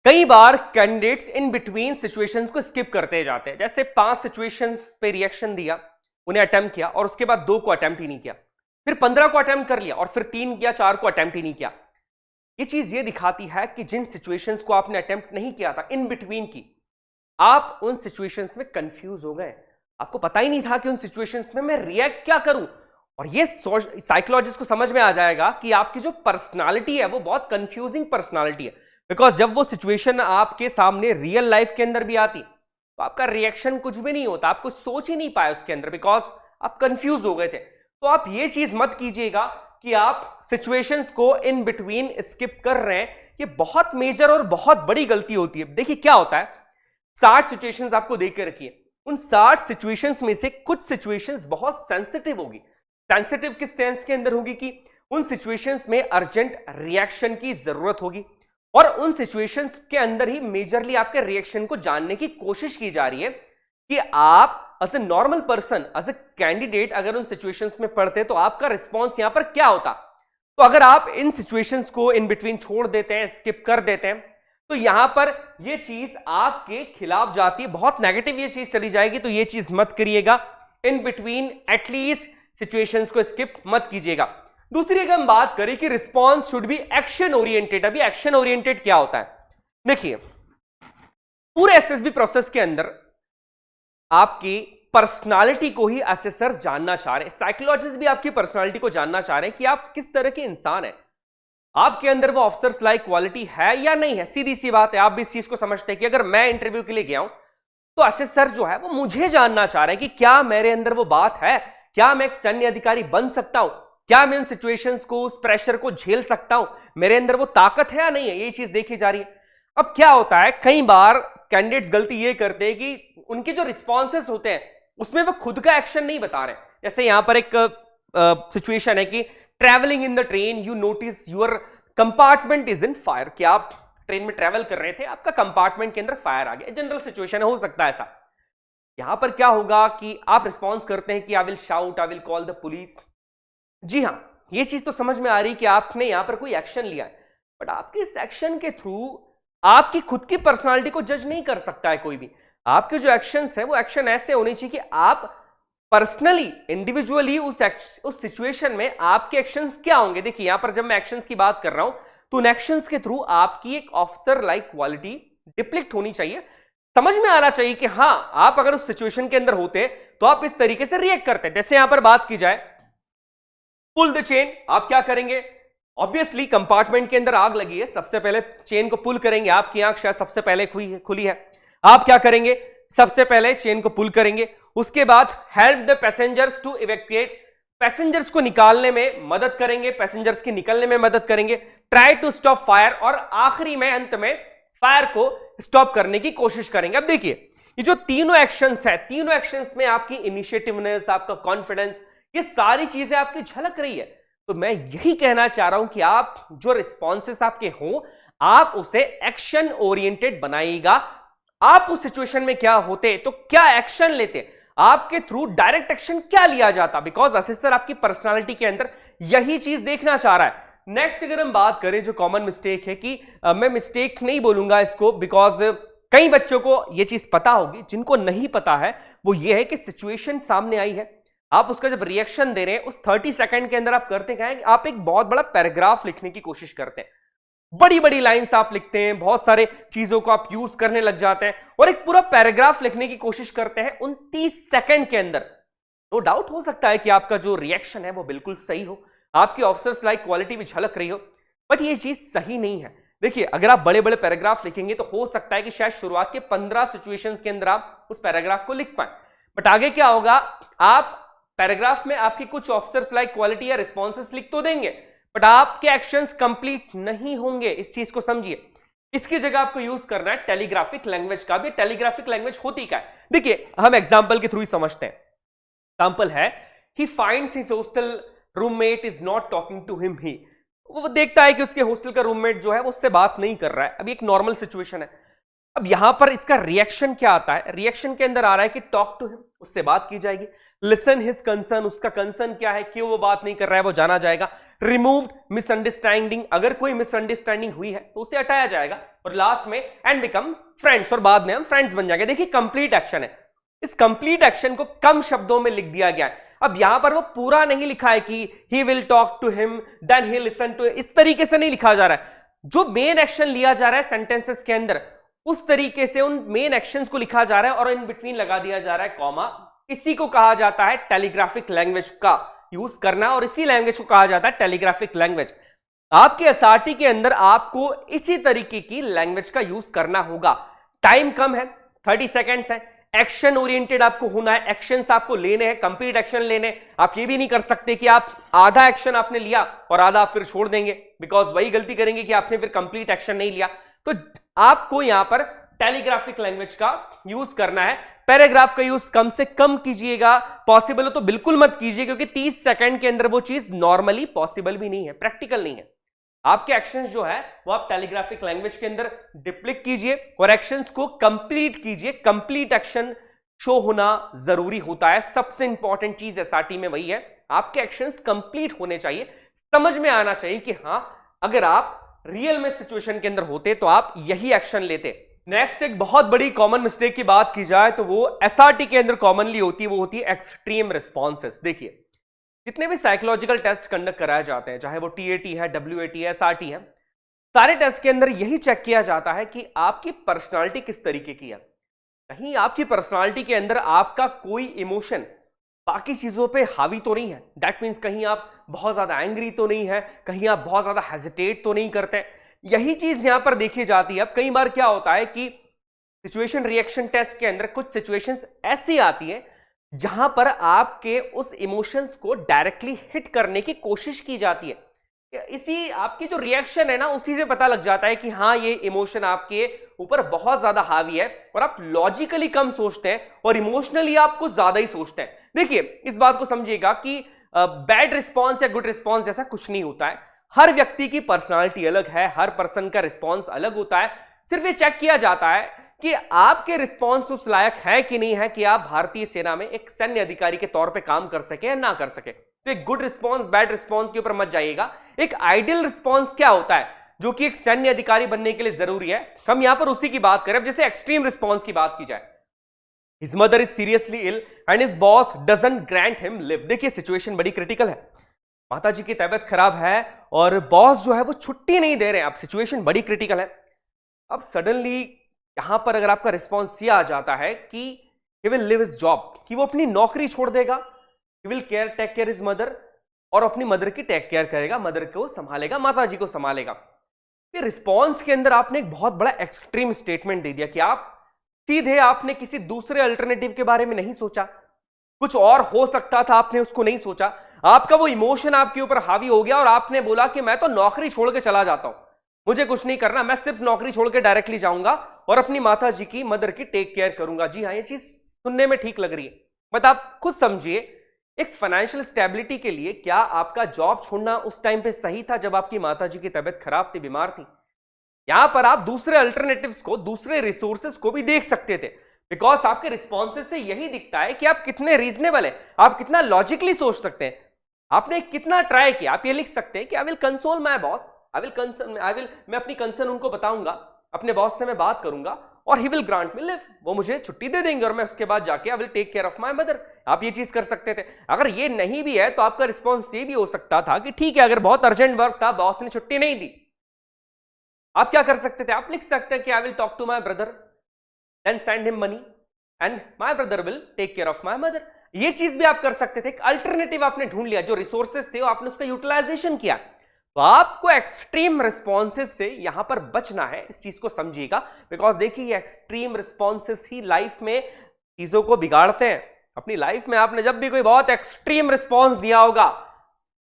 कई बार कैंडिडेट्स इन बिटवीन सिचुएशंस को स्किप करते जाते हैं। जैसे 5 सिचुएशंस पे रिएक्शन दिया, उन्हें अटेम्प्ट किया, और उसके बाद 2 को अटेम्प्ट ही नहीं किया, फिर 15 को अटेम्प्ट कर लिया, और फिर 3 या 4 को अटेम्प्ट ही नहीं किया। ये चीज ये दिखाती है कि जिन सिचुएशंस को आपने अटेम्प्ट नहीं किया था इन बिटवीन की, आप उन सिचुएशंस में कंफ्यूज हो गए, आपको पता ही नहीं था कि उन सिचुएशंस में मैं रिएक्ट क्या करूं। और ये साइकोलॉजिस्ट को समझ में आ जाएगा कि आपकी जो पर्सनालिटी है वो बहुत कंफ्यूजिंग पर्सनालिटी है, बिकॉज जब वो सिचुएशन आपके सामने रियल लाइफ के अंदर भी आती तो आपका रिएक्शन कुछ भी नहीं होता, आप कुछ सोच ही नहीं पाए उसके अंदर, बिकॉज आप कंफ्यूज हो गए थे। तो आप ये चीज मत कीजिएगा कि आप सिचुएशंस को इन बिटवीन स्किप कर रहे हैं, ये बहुत मेजर और बहुत बड़ी गलती होती है। देखिए क्या होता है, 60 सिचुएशंस आपको देख के रखिए, उन 60 सिचुएशंस में से कुछ सिचुएशंस बहुत सेंसिटिव होगी। सेंसिटिव किस सेंस के अंदर होगी कि उन सिचुएशंस में अर्जेंट रिएक्शन की जरूरत होगी, और उन सिचुएशंस के अंदर ही मेजरली आपके रिएक्शन को जानने की कोशिश की जा रही है कि आप as a normal person, as a candidate अगर उन सिचुएशंस में पढ़ते तो आपका रिस्पॉन्स यहां पर क्या होता। तो अगर आप इन सिचुएशंस को इन बिटवीन छोड़ देते हैं, स्किप कर देते हैं, तो यहां पर ये चीज आपके खिलाफ जाती है, बहुत नेगेटिव ये चीज चली जाएगी। तो ये चीज मत करिएगा, इन बिटवीन एटलीस्ट सिचुएशंस को स्किप मत कीजिएगा। दूसरी अगर हम बात करें कि response should be action oriented, अभी एक्शन ओरिएंटेड क्या होता है, देखिए पूरे एसएसबी प्रोसेस के अंदर आपकी पर्सनालिटी को ही असेसर्स जानना चाह रहे हैं, साइकोलॉजिस्ट भी आपकी पर्सनालिटी को जानना चाह रहे हैं कि आप किस तरह के इंसान हैं, आपके अंदर वो ऑफिसर्स लाइक क्वालिटी है या नहीं है। सीधी सी बात है, आप भी इस चीज को समझते हैं कि अगर मैं इंटरव्यू के लिए गया हूं तो असेसर जो है वो मुझे जानना चाह रहे हैं कि क्या मेरे अंदर वो बात है, क्या मैं एक सैन्य अधिकारी बन सकता हूं, क्या मैं उन सिचुएशंस को, उस प्रेशर को झेल सकता हूं, मेरे अंदर वो ताकत है या नहीं है, ये चीज देखी जा रही है। अब क्या होता है, कई बार कैंडिडेट्स गलती ये करते हैं कि उनके जो रिस्पॉन्सेस होते हैं उसमें वो खुद का एक्शन नहीं बता रहे। जैसे यहां पर एक सिचुएशन है कि travelling in the train you notice your compartment is in fire, कि आप ट्रेन में ट्रेवल कर रहे थे, आपका कंपार्टमेंट के अंदर फायर आ गया, जनरल सिचुएशन हो सकता है ऐसा। यहां पर क्या होगा कि आप रिस्पॉन्स करते हैं कि I will shout, I will call the police. जी हां, ये चीज तो समझ में आ रही कि आपने यहां पर कोई एक्शन लिया है, बट आपके इस एक्शन के थ्रू आपकी खुद की पर्सनालिटी को जज नहीं कर सकता है कोई भी। आपके जो एक्शंस है वो एक्शन ऐसे होने चाहिए कि आप पर्सनली इंडिविजुअली उस सिचुएशन में आपके एक्शंस क्या होंगे। देखिए यहां पर जब मैं एक्शंस की बात कर रहा हूं तो उन एक्शंस के थ्रू आपकी एक ऑफिसर लाइक क्वालिटी डिप्लिक्ट होनी चाहिए। समझ में आना चाहिए कि हां, आप अगर उस सिचुएशन के अंदर होते तो आप इस तरीके से रिएक्ट करते। जैसे यहां पर बात की जाए पुल द चेन, आप क्या करेंगे? ऑब्वियसली कंपार्टमेंट के अंदर आग लगी है, सबसे पहले चेन को पुल करेंगे। आपकी आंख शायद सबसे पहले खुली है, आप क्या करेंगे? सबसे पहले चेन को पुल करेंगे। उसके बाद help the passengers to evacuate, passengers को निकालने में मदद करेंगे, पैसेंजर्स की निकलने में मदद करेंगे। ट्राई टू स्टॉप फायर, और आखिरी में अंत में फायर को स्टॉप करने की कोशिश करेंगे। अब देखिए ये जो तीनों एक्शंस है, तीनों एक्शंस में आपकी इनिशिएटिवनेस, आपका कॉन्फिडेंस, ये सारी चीजें आपकी झलक रही है। तो मैं यही कहना चाह रहा हूं कि आप जो रिस्पॉन्सेस आपके हो, आप उसे एक्शन ओरिएंटेड बनाइएगा। आप उस सिचुएशन में क्या होते तो क्या एक्शन लेते, आपके थ्रू डायरेक्ट एक्शन क्या लिया जाता, बिकॉज असेसर आपकी पर्सनालिटी के अंदर यही चीज देखना चाह रहा है। नेक्स्ट अगर हम बात करें जो कॉमन मिस्टेक है कि मैं मिस्टेक नहीं बोलूंगा इसको, बिकॉज कई बच्चों को यह चीज पता होगी, जिनको नहीं पता है वो ये है कि सिचुएशन सामने आई है, आप उसका जब रिएक्शन दे रहे हैं उस 30 सेकंड के अंदर आप करते क्या है, आप एक बहुत बड़ा पैराग्राफ लिखने की कोशिश करते हैं, बड़ी बड़ी लाइंस आप लिखते हैं, बहुत सारे चीजों को आप यूज करने लग जाते हैं और एक पूरा पैराग्राफ लिखने की कोशिश करते हैं 29 सेकंड के अंदर। नो डाउट हो सकता है कि आपका जो रिएक्शन है वो बिल्कुल सही हो, आपकी ऑफिसर्स लाइक क्वालिटी भी झलक रही हो, बट ये चीज सही नहीं है। देखिए अगर आप बड़े बड़े पैराग्राफ लिखेंगे तो हो सकता है कि शायद शुरुआत के 15 सिचुएशंस के अंदर आप उस पैराग्राफ को लिख पाए, बट आगे क्या होगा, आप पैराग्राफ में आपकी कुछ ऑफिसर्स लाइक क्वालिटी या रिस्पॉन्सेस लिख तो देंगे, बट आपके एक्शंस कंप्लीट नहीं होंगे। इस चीज को समझिए। इसकी जगह आपको यूज करना है टेलीग्राफिक लैंग्वेज का भी। टेलीग्राफिक लैंग्वेज होती क्या है, देखिए हम एग्जांपल के थ्रू ही समझते हैं। एग्जांपल है, he finds his hostel roommate is not talking to him. He वो देखता है कि उसके हॉस्टल का रूममेट जो है वो उससे बात नहीं कर रहा है। अभी एक नॉर्मल सिचुएशन है। अब यहां पर इसका रिएक्शन क्या आता है, रिएक्शन के अंदर आ रहा है कि टॉक टू हिम, उससे बात की जाएगी। लिसन हिज कंसर्न, उसका कंसर्न क्या है, क्यों वो बात नहीं कर रहा है, वो जाना जाएगा। रिमूव्ड मिसअंडरस्टैंडिंग, अगर कोई मिसअंडरस्टैंडिंग हुई है तो उसे हटाया जाएगा। और लास्ट में एंड बिकम फ्रेंड्स, और बाद में हम फ्रेंड्स बन जाएंगे। देखिए कंप्लीट एक्शन है, इस कंप्लीट एक्शन को कम शब्दों में लिख दिया गया है। अब यहां पर वो पूरा नहीं लिखा है कि he will talk to him then he listen to, इस तरीके से नहीं लिखा जा रहा है। जो मेन एक्शन लिया जा रहा है सेंटेंसेस के अंदर, उस तरीके से उन मेन एक्शंस को लिखा जा रहा है और इन बिटवीन लगा दिया जा रहा है कॉमा। इसी को कहा जाता है टेलीग्राफिक लैंग्वेज का यूज करना, और इसी लैंग्वेज को कहा जाता है टेलीग्राफिक लैंग्वेज। आपके एसआरटी के अंदर आपको इसी तरीके की लैंग्वेज का यूज करना होगा। टाइम कम है, 30 सेकेंड्स है, एक्शन ओरिएंटेड आपको होना है, एक्शंस आपको लेने हैं, कंप्लीट एक्शन लेने। आप ये भी नहीं कर सकते कि आप आधा एक्शन आपने लिया और आधा फिर छोड़ देंगे, बिकॉज वही गलती करेंगे कि आपने फिर कंप्लीट एक्शन नहीं लिया। तो आपको यहां पर टेलीग्राफिक लैंग्वेज का यूज करना है। पैराग्राफ का यूज कम से कम कीजिएगा, पॉसिबल हो तो बिल्कुल मत कीजिए, क्योंकि 30 सेकंड के अंदर वो चीज नॉर्मली पॉसिबल भी नहीं है, प्रैक्टिकल नहीं है। आपके एक्शंस जो है वो आप टेलीग्राफिक लैंग्वेज के अंदर डिप्लिक कीजिए और एक्शंस को कंप्लीट कीजिए। कंप्लीट एक्शन शो होना जरूरी होता है, सबसे इंपॉर्टेंट चीज एसआरटी में वही है, आपके एक्शंस कंप्लीट होने चाहिए। समझ में आना चाहिए कि हां, अगर आप रियल में सिचुएशन के अंदर होते तो आप यही एक्शन लेते। नेक्स्ट एक बहुत बड़ी कॉमन मिस्टेक की बात की जाए तो वो एसआरटी के अंदर कॉमनली होती है, वो होती है एक्सट्रीम रिस्पॉन्सेस। देखिए जितने भी साइकोलॉजिकल टेस्ट कंडक्ट कराए जाते हैं, चाहे वो टीएटी है, डब्ल्यूएटी है, एसआरटी है, सारे टेस्ट के अंदर यही चेक किया जाता है कि आपकी पर्सनालिटी किस तरीके की है। कहीं आपकी पर्सनालिटी के अंदर आपका कोई इमोशन बाकी चीजों पे हावी तो नहीं है। दैट मीन्स कहीं आप बहुत ज्यादा एंग्री तो नहीं है, कहीं आप बहुत ज्यादा हेजिटेट तो नहीं करते। यही चीज यहां पर देखी जाती है। अब कई बार क्या होता है कि सिचुएशन रिएक्शन टेस्ट के अंदर कुछ सिचुएशंस ऐसी आती है जहां पर आपके उस इमोशंस को डायरेक्टली हिट करने की कोशिश की जाती है। इसी आपकी जो रिएक्शन है ना, उसी से पता लग जाता है कि हाँ, ये इमोशन आपके ऊपर बहुत ज्यादा हावी है और आप लॉजिकली कम सोचते हैं और इमोशनली आप कुछ ज्यादा ही सोचते हैं। देखिए इस बात को समझिएगा कि बैड रिस्पॉन्स या गुड रिस्पॉन्स जैसा कुछ नहीं होता है। हर व्यक्ति की पर्सनालिटी अलग है, हर पर्सन का रिस्पॉन्स अलग होता है। सिर्फ ये चेक किया जाता है कि आपके रिस्पॉन्स उस लायक है कि नहीं है कि आप भारतीय सेना में एक सैन्य अधिकारी के तौर पे काम कर सके या ना कर सके। तो एक गुड रिस्पॉन्स बैड रिस्पॉन्स के ऊपर मत जाइएगा। एक आइडियल रिस्पॉन्स क्या होता है जो कि एक सैन्य अधिकारी बनने के लिए जरूरी है, हम यहां पर उसी की बात करें। अब जैसे एक्सट्रीम रिस्पॉन्स की बात की जाए, his mother is seriously ill and his boss doesn't grant him leave. देखिए सिचुएशन बड़ी क्रिटिकल है, माताजी की तबीयत खराब है और बॉस जो है वो छुट्टी नहीं दे रहे हैं। अब सिचुएशन बड़ी क्रिटिकल है। अब सडनली यहां पर अगर आपका रिस्पॉन्स ये आ जाता है कि he will leave his job, कि वो अपनी नौकरी छोड़ देगा, he will take care his mother, और अपनी मदर की टेक केयर करेगा, मदर को संभालेगा, माताजी को संभालेगा। फिर रिस्पॉन्स के अंदर आपने एक बहुत बड़ा एक्सट्रीम स्टेटमेंट दे दिया कि आप सीधे आपने किसी दूसरे अल्टरनेटिव के बारे में नहीं सोचा, कुछ और हो सकता था, आपने उसको नहीं सोचा। आपका वो इमोशन आपके ऊपर हावी हो गया और आपने बोला कि मैं तो नौकरी छोड़ के चला जाता हूं, मुझे कुछ नहीं करना, मैं सिर्फ नौकरी छोड़ के डायरेक्टली जाऊंगा और अपनी माता जी की, मदर की टेक केयर करूंगा। जी हाँ, ये चीज सुनने में ठीक लग रही है, बट आप खुद समझिए, एक फाइनेंशियल स्टेबिलिटी के लिए क्या आपका जॉब छोड़ना उस टाइम पे सही था जब आपकी माता जी की तबीयत खराब थी, बीमार थी? यहां पर आप दूसरे अल्टरनेटिव्स को, दूसरे रिसोर्सेस को भी देख सकते थे, बिकॉज आपके रिस्पॉन्सेस से यही दिखता है कि आप कितने रीजनेबल है, आप कितना लॉजिकली सोच सकते हैं, आपने कितना ट्राई किया। आप ये लिख सकते हैं कि I will console my boss, मैं अपनी कंसर्न उनको बताऊंगा, अपने बॉस से मैं बात करूंगा और he will grant me live, वो मुझे छुट्टी दे देंगे और मैं उसके बाद जाके I will take care of my mother. आप ये चीज कर सकते थे। अगर ये नहीं भी है तो आपका रिस्पॉन्स ये भी हो सकता था कि ठीक है, अगर बहुत अर्जेंट वर्क था, बॉस ने छुट्टी नहीं दी, आप क्या कर सकते थे? आप लिख सकते हैं कि I will talk to my brother then send him money and my brother will take care of my mother. ये चीज भी आप कर सकते थे। एक अल्टरनेटिव आपने ढूंढ लिया, जो रिसोर्सेस थे वो आपने उसका यूटिलाइजेशन किया। तो आपको एक्सट्रीम रिस्पॉन्सेस से यहां पर बचना है, इस चीज को समझिएगा, बिकॉज देखिए ये एक्सट्रीम रिस्पॉन्सेस ही लाइफ में चीजों को बिगाड़ते हैं। अपनी लाइफ में आपने जब भी कोई बहुत एक्सट्रीम रिस्पॉन्स दिया होगा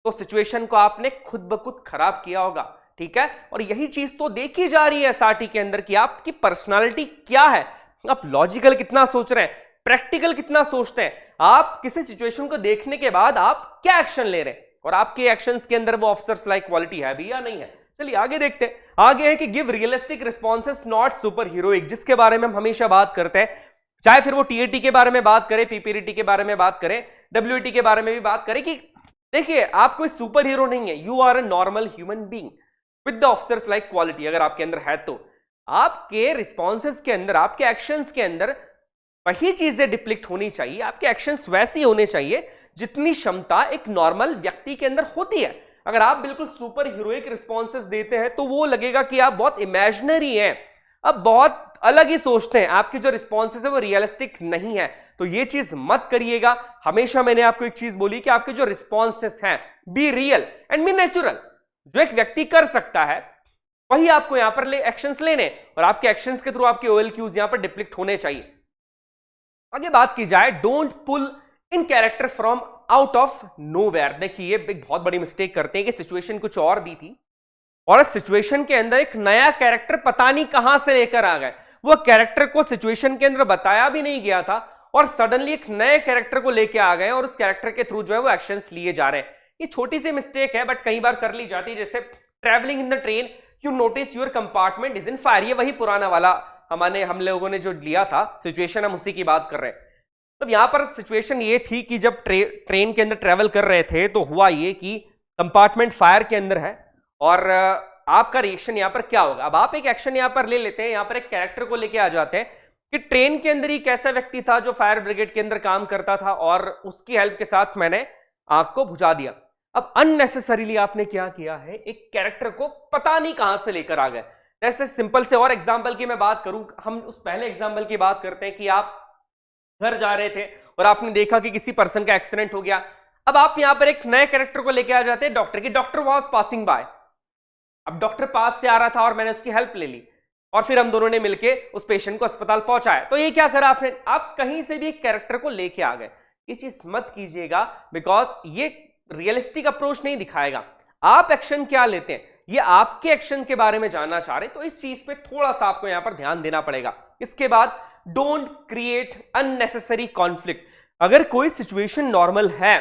तो सिचुएशन को आपने खुद ब खुद खराब किया होगा, ठीक है? और यही चीज तो देखी जा रही है एसआरटी के अंदर कि आपकी पर्सनालिटी क्या है, आप लॉजिकल कितना सोच रहे हैं, प्रैक्टिकल कितना सोचते हैं, आप किसी सिचुएशन को देखने के बाद आप क्या एक्शन ले रहे हैं, और आपके एक्शंस के अंदर वो ऑफिसर्स लाइक क्वालिटी है भी या नहीं है। चलिए आगे देखते हैं। आगे है कि give realistic responses not super heroic, जिसके बारे में हम हमेशा बात करते हैं, चाहे फिर वो टीएटी के बारे में बात करें, पीपीरीटी के बारे में बात करें, डब्ल्यूटी के बारे में भी बात करें, कि देखिए आप कोई सुपर हीरो नहीं है, you are a normal human being with the officers like quality. अगर आपके अंदर है तो आपके रिस्पॉन्सेस के अंदर, आपके एक्शंस के अंदर वही चीजें डिप्लिक्ट होनी चाहिए, आपके एक्शंस वैसे होने चाहिए जितनी क्षमता एक नॉर्मल व्यक्ति के अंदर होती है। अगर आप बिल्कुल सुपर हीरोइक रिस्पॉन्सेस देते हैं तो वो लगेगा कि आप बहुत इमेजिनरी हैं, अब बहुत अलग ही सोचते हैं, आपके जो रिस्पॉन्सेस है वो रियलिस्टिक नहीं है। तो ये चीज मत करिएगा। हमेशा मैंने आपको एक चीज बोली कि आपके जो रिस्पॉन्सेस हैं, be real and be natural. जो एक व्यक्ति कर सकता है वही आपको यहां पर एक्शंस लेने, और आपके एक्शंस के थ्रू आपके OLQs यहां पर डिप्लिक्ट होने चाहिए। आगे बात की जाए, don't pull in character from out of nowhere. देखिए ये एक बहुत बड़ी मिस्टेक करते हैं कि सिचुएशन कुछ और दी थी और इस सिचुएशन के अंदर एक नया कैरेक्टर पता नहीं कहां से लेकर आ गए, वो कैरेक्टर को सिचुएशन के अंदर बताया भी नहीं गया था और सडनली एक नए कैरेक्टर को लेके आ गए और उस कैरेक्टर के थ्रू जो है वो एक्शंस लिए जा रहे हैं। ये छोटी सी मिस्टेक है बट कई बार कर ली जाती है। जैसे travelling in the train, you notice your compartment is in fire, ये वही पुराना वाला हम लोगों ने जो लिया था सिचुएशन, हम उसी की बात कर रहे हैं। तब यहां पर सिचुएशन ये थी कि जब ट्रेन के अंदर ट्रेवल कर रहे थे तो हुआ ये कि कंपार्टमेंट फायर के अंदर है और आपका रिएक्शन यहां पर क्या होगा। अब आप एक एक्शन यहां पर ले लेते हैं, यहां पर एक कैरेक्टर को लेके आ जाते हैं कि ट्रेन के अंदर ही कैसा व्यक्ति था जो फायर ब्रिगेड के अंदर काम करता था और उसकी हेल्प के साथ मैंने आग को बुझा दिया। अब अननेसेसरीली आपने क्या किया है, एक कैरेक्टर को पता नहीं कहां से लेकर आ गए। जैसे सिंपल से और एग्जाम्पल की मैं बात करूं, हम उस पहले एग्जाम्पल की बात करते हैं कि आप घर जा रहे थे और आपने देखा कि किसी पर्सन का एक्सीडेंट हो गया। अब आप यहां पर एक नए कैरेक्टर को लेके आ जाते हैं डॉक्टर की, डॉक्टर वाज पासिंग बाय। अब डॉक्टर पास से आ रहा था और मैंने उसकी हेल्प ले ली और फिर हम दोनों ने मिलके उस पेशेंट को अस्पताल पहुंचाया। तो ये क्या करा आपने, आप कहीं से भी एक कैरेक्टर को लेके आ गए। ये चीज मत कीजिएगा बिकॉज ये रियलिस्टिक अप्रोच नहीं दिखाएगा। आप एक्शन क्या लेते हैं, ये आपके एक्शन के बारे में जानना चाह रहे, तो इस चीज पे थोड़ा सा आपको यहां पर ध्यान देना पड़ेगा। इसके बाद डोंट क्रिएट अननेसेसरी कॉन्फ्लिक्ट। अगर कोई सिचुएशन नॉर्मल है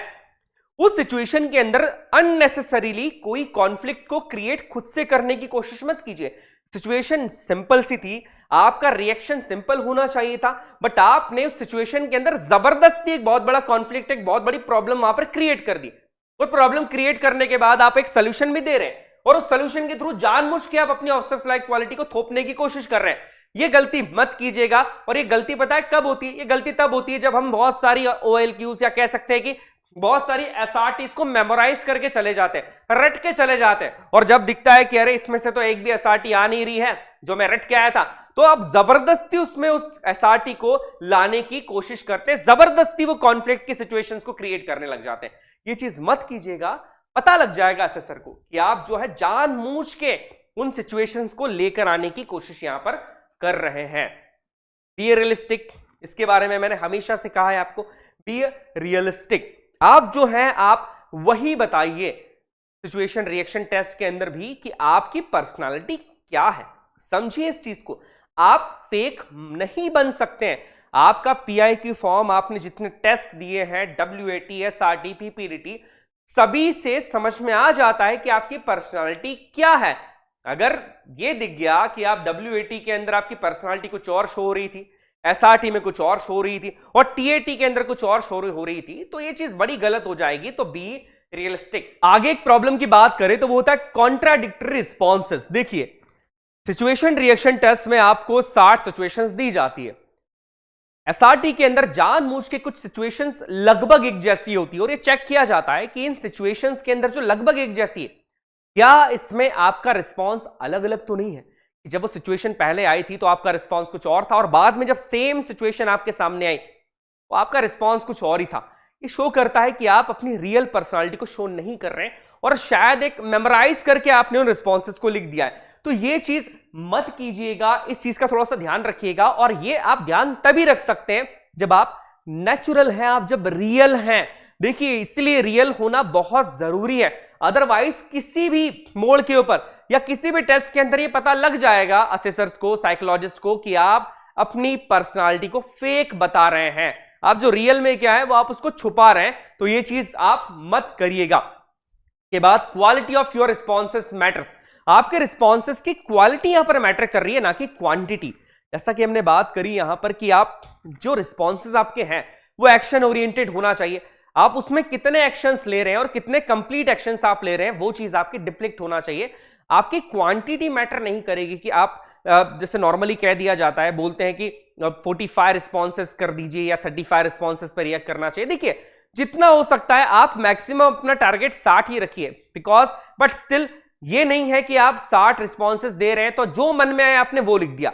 उस सिचुएशन के अंदर अननेसेसरीली कोई कॉन्फ्लिक्ट को क्रिएट खुद से करने की कोशिश मत कीजिए। सिचुएशन सिंपल सी थी, आपका रिएक्शन सिंपल होना चाहिए था, बट आपने उस सिचुएशन के अंदर जबरदस्ती एक बहुत बड़ा कॉन्फ्लिक्ट, एक बहुत बड़ी प्रॉब्लम वहां पर क्रिएट कर दी। और प्रॉब्लम क्रिएट करने के बाद आप एक सोल्यूशन भी दे रहे हैं और उस सोल्यूशन के थ्रू जानबूझ के आप अपनी ऑफिसर्स लाइक क्वालिटी को थोपने की कोशिश कर रहे हैं। ये गलती मत कीजिएगा। और ये गलती पता है कब होती है? ये गलती तब होती है जब हम बहुत सारी OLQs या कह सकते हैं कि बहुत सारी SRTs को मेमोराइज करके चले जाते हैं, रट के चले जाते हैं, और जब दिखता है कि अरे इसमें से तो एक भी SRT आ नहीं रही है जो मैं रट के आया था, तो आप जबरदस्ती उसमें उस SRT को लाने की कोशिश करते हैं, जबरदस्ती वो कॉन्फ्लिक्ट की सिचुएशंस को क्रिएट करने लग जाते हैं। ये चीज मत कीजिएगा। पता लग जाएगा असेसर को कि आप जो है जानबूझ के उन सिचुएशंस को लेकर आने की कोशिश यहां पर कर रहे हैं। बी रियलिस्टिक, इसके बारे में मैंने हमेशा से कहा है आपको, बी रियलिस्टिक। आप जो है आप वही बताइए सिचुएशन रिएक्शन टेस्ट के अंदर भी कि आपकी पर्सनालिटी क्या है। समझिए इस चीज को, आप फेक नहीं बन सकते हैं। आपका PIQ फॉर्म, आपने जितने टेस्ट दिए हैं, WAT, SRT, PPDT, सभी से समझ में आ जाता है कि आपकी पर्सनालिटी क्या है। अगर ये दिख गया कि आप WAT के अंदर आपकी पर्सनालिटी कुछ और शो हो रही थी, SRT में कुछ और शो हो रही थी, और TAT के अंदर कुछ और शो हो रही थी, तो ये चीज बड़ी गलत हो जाएगी। तो बी रियलिस्टिक। आगे एक प्रॉब्लम की बात करें तो वो होता है कॉन्ट्राडिक्टरी रिस्पॉन्सेस। देखिए, सिचुएशन रिएक्शन टेस्ट में आपको 60 सिचुएशंस दी जाती है। SRT के अंदर जानबूझ के कुछ सिचुएशंस लगभग एक जैसी होती है, और ये चेक किया जाता है कि इन सिचुएशंस के अंदर जो लगभग एक जैसी है, क्या इसमें आपका रिस्पॉन्स अलग अलग तो नहीं है। जब वो सिचुएशन पहले आई थी तो आपका रिस्पॉन्स कुछ और था, और बाद में जब सेम सिचुएशन आपके सामने आई तो आपका रिस्पॉन्स कुछ और ही था। ये शो करता है कि आप अपनी रियल पर्सनालिटी को शो नहीं कर रहे हैं, और शायद एक मेमोराइज करके आपने उन रिस्पॉन्सेस को लिख दिया है। तो ये चीज मत कीजिएगा, इस चीज का थोड़ा सा ध्यान रखिएगा। और ये आप ध्यान तभी रख सकते हैं जब आप नेचुरल हैं, आप जब रियल हैं। देखिए, इसलिए रियल होना बहुत जरूरी है, अदरवाइज किसी भी मोड़ के ऊपर या किसी भी टेस्ट के अंदर ये पता लग जाएगा असेसर्स को, साइकोलॉजिस्ट को, कि आप अपनी पर्सनालिटी को फेक बता रहे हैं। आप जो रियल में क्या है वो आप उसको छुपा रहे हैं। तो ये चीज आप मत करिएगा। के बाद quality of your responses matters. आपके रिस्पॉन्सेस की क्वालिटी यहां पर मैटर कर रही है, ना कि क्वांटिटी। जैसा कि हमने बात करी यहां पर कि आप जो रिस्पॉन्सेस आपके हैं वो एक्शन ओरिएंटेड होना चाहिए। आप उसमें कितने एक्शंस ले रहे हैं और कितने कंप्लीट एक्शंस आप ले रहे हैं, वो चीज आपकी डिप्लिक्ट होना चाहिए। आपकी क्वांटिटी मैटर नहीं करेगी कि आप जैसे नॉर्मली कह दिया जाता है, बोलते हैं कि 45 रिस्पॉन्सेस कर दीजिए या 35 रिस्पॉन्सेस पर रिएक्ट करना चाहिए। देखिए, जितना हो सकता है आप मैक्सिमम अपना टारगेट 60 ही रखिए, बिकॉज बट स्टिल ये नहीं है कि आप 60 रिस्पॉन्सेस दे रहे हैं तो जो मन में आया आपने वो लिख दिया,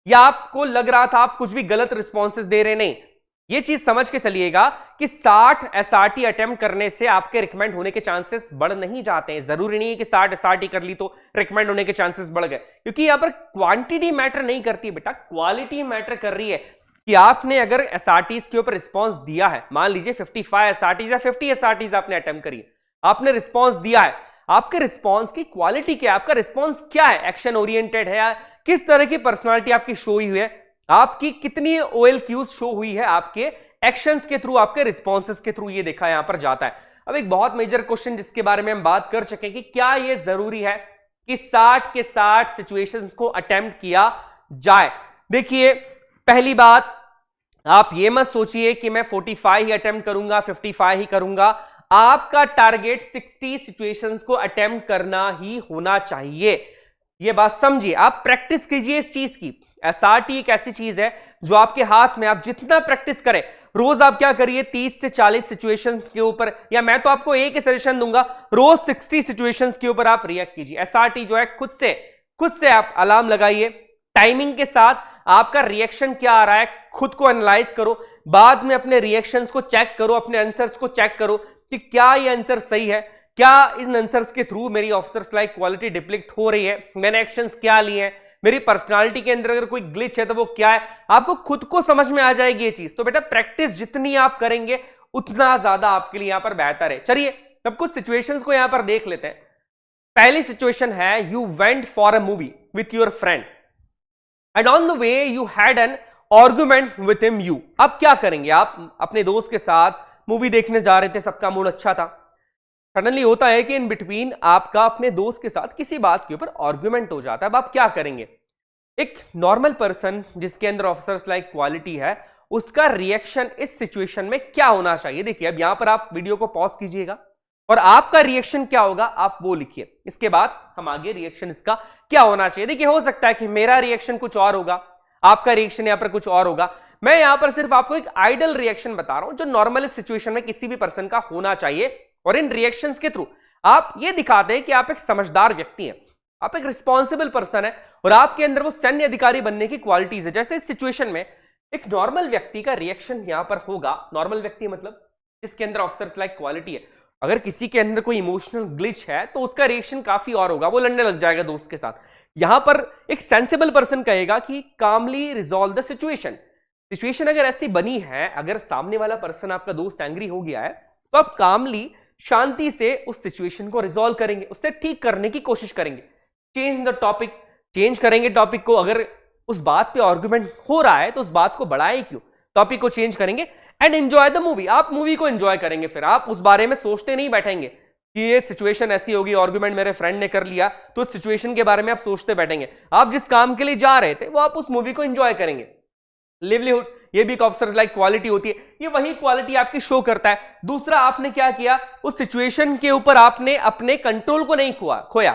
या आपको लग रहा था आप कुछ भी गलत रिस्पॉन्सेस दे रहे नहीं। ये चीज समझ के चलिएगा कि 60 SRT अटेम्प्ट करने से आपके रिकमेंड होने के चांसेस बढ़ नहीं जाते हैं। जरूरी नहीं है कि 60 SRT कर ली तो रिकमेंड होने के चांसेस बढ़ गए, क्योंकि यहां पर क्वांटिटी मैटर नहीं करती बेटा, क्वालिटी मैटर कर रही है। कि आपने अगर SRTs के ऊपर रिस्पॉन्स दिया है, मान लीजिए 55 SRTs या 50 SRTs आपने अटेम्प्ट करी, आपने रिस्पॉन्स दिया है, आपके रिस्पॉन्स की क्वालिटी क्या है, आपका रिस्पॉन्स क्या है, एक्शन ओरिएंटेड है या किस तरह की पर्सनालिटी आपकी शो हुई है, आपकी कितनी OLQs शो हुई है आपके एक्शंस के थ्रू, आपके रिस्पॉन्सेस के थ्रू, ये देखा यहां पर जाता है। अब एक बहुत मेजर क्वेश्चन जिसके बारे में हम बात कर सकें कि क्या यह जरूरी है कि 60 के 60 सिचुएशंस को अटेम्प्ट किया जाए। देखिए, पहली बात, आप ये मत सोचिए कि मैं 45 ही अटेम्प्ट करूंगा, 55 ही करूंगा। आपका टारगेट 60 सिचुएशंस को अटेम्प्ट करना ही होना चाहिए। यह बात समझिए, आप प्रैक्टिस कीजिए इस चीज की। SRT एक ऐसी चीज है जो आपके हाथ में, आप जितना प्रैक्टिस करें, रोज आप क्या करिए 30 से 40 सिचुएशंस के ऊपर, या मैं तो आपको एक ही सजेशन दूंगा, रोज 60 सिचुएशंस के ऊपर आप रिएक्ट कीजिए। SRT जो है खुद से आप अलार्म लगाइए, टाइमिंग के साथ आपका रिएक्शन क्या आ रहा है खुद को एनालाइज करो, बाद में अपने रिएक्शंस को चेक करो, अपने आंसर्स को चेक करो कि क्या ये आंसर सही है, क्या इन आंसर्स के थ्रू मेरी ऑफिसर्स लाइक क्वालिटी डिप्लिक्ट हो रही है, मैंने एक्शंस क्या लिए हैं, मेरी पर्सनालिटी के अंदर अगर कोई ग्लिच है तो वो क्या है, आपको खुद को समझ में आ जाएगी ये चीज। तो बेटा प्रैक्टिस जितनी आप करेंगे उतना ज्यादा आपके लिए यहां पर बेहतर है। चलिए तब कुछ सिचुएशंस को यहां पर देख लेते हैं। पहली सिचुएशन है, you went for a movie with your friend and on the way you had an argument with him. You अब क्या करेंगे, आप अपने दोस्त के साथ मूवी देखने जा रहे थे, सबका मूड अच्छा था। सडनली होता है कि इन बिटवीन आपका अपने दोस्त के साथ किसी बात के ऊपर आर्ग्यूमेंट हो जाता है। अब आप क्या करेंगे? एक नॉर्मल पर्सन जिसके अंदर ऑफिसर्स लाइक क्वालिटी है, उसका रिएक्शन इस सिचुएशन में क्या होना चाहिए? देखिए, अब यहां पर आप वीडियो को पॉज कीजिएगा और आपका रिएक्शन क्या होगा आप वो लिखिए। इसके बाद हम आगे रिएक्शन इसका क्या होना चाहिए। देखिए, हो सकता है कि मेरा रिएक्शन कुछ और होगा, आपका रिएक्शन यहां पर कुछ और होगा। मैं यहां पर सिर्फ आपको एक आइडियल रिएक्शन बता रहा हूं जो नॉर्मल सिचुएशन में किसी भी पर्सन का होना चाहिए, और इन रिएक्शंस के थ्रू आप ये दिखाते हैं कि आप एक समझदार व्यक्ति हैं, आप एक रिस्पॉन्सिबल पर्सन है और आपके अंदर वो सैन्य अधिकारी बनने की क्वालिटीज है। जैसे इस सिचुएशन में एक नॉर्मल व्यक्ति का रिएक्शन यहां पर होगा, नॉर्मल व्यक्ति मतलब जिसके अंदर ऑफिसर्स लाइक क्वालिटी है। अगर किसी के अंदर कोई इमोशनल ग्लिच है तो उसका रिएक्शन काफी और होगा, वो लड़ने लग जाएगा दोस्त के साथ। यहां पर एक सेंसिबल पर्सन कहेगा कि कामली रिजॉल्व द सिचुएशन। सिचुएशन अगर ऐसी बनी है, अगर सामने वाला पर्सन आपका दोस्त एंग्री हो गया है, तो आप कामली शांति से उस सिचुएशन को रिजॉल्व करेंगे, उससे ठीक करने की कोशिश करेंगे। चेंज द टॉपिक, चेंज करेंगे टॉपिक को। अगर उस बात पे आर्गुमेंट हो रहा है तो उस बात को बढ़ाए क्यों, टॉपिक को चेंज करेंगे एंड एंजॉय द मूवी। आप मूवी को एंजॉय करेंगे, फिर आप उस बारे में सोचते नहीं बैठेंगे कि ये सिचुएशन ऐसी होगी, आर्गुमेंट मेरे फ्रेंड ने कर लिया, तो उस सिचुएशन के बारे में आप सोचते बैठेंगे। आप जिस काम के लिए जा रहे थे वो आप उस मूवी को एंजॉय करेंगे। लिवलीहुड, ये भी एक ऑफिसर्स लाइक क्वालिटी होती है, ये वही क्वालिटी आपकी शो करता है। दूसरा, आपने क्या किया, उस सिचुएशन के ऊपर आपने अपने कंट्रोल को नहीं खोया,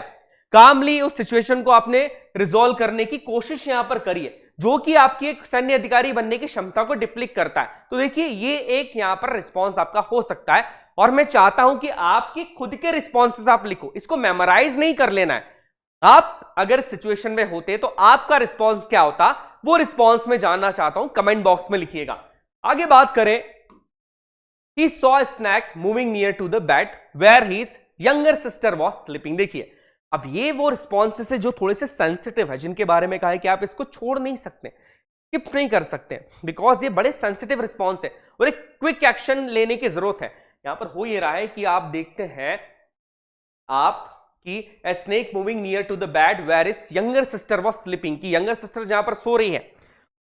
कामली उस सिचुएशन को आपने रिजॉल्व करने की कोशिश यहां पर करिए, जो कि आपकी एक सैन्य अधिकारी बनने की क्षमता को डिप्लिक करता है। तो देखिए, ये एक यहां पर रिस्पॉन्स आपका हो सकता है, और मैं चाहता हूं कि आपकी खुद के रिस्पॉन्सेस आप लिखो, इसको मेमोराइज नहीं कर लेना है। आप अगर सिचुएशन में होते तो आपका रिस्पॉन्स क्या होता, वो रिस्पॉन्स में जानना चाहता हूं, कमेंट बॉक्स में लिखिएगा। आगे बात करें, he saw a snack moving near to the bed where his younger sister was sleeping। देखिए, अब ये वो रिस्पॉन्सेस है जो थोड़े से सेंसिटिव है, जिनके बारे में कहा है कि आप इसको छोड़ नहीं सकते, स्किप नहीं कर सकते, बिकॉज ये बड़े सेंसिटिव रिस्पॉन्स है और एक क्विक एक्शन लेने की जरूरत है। यहां पर हो ये रहा है कि आप देखते हैं आप कि a snake moving near to the bed where his younger sister was sleeping, कि younger sister जहां पर सो रही है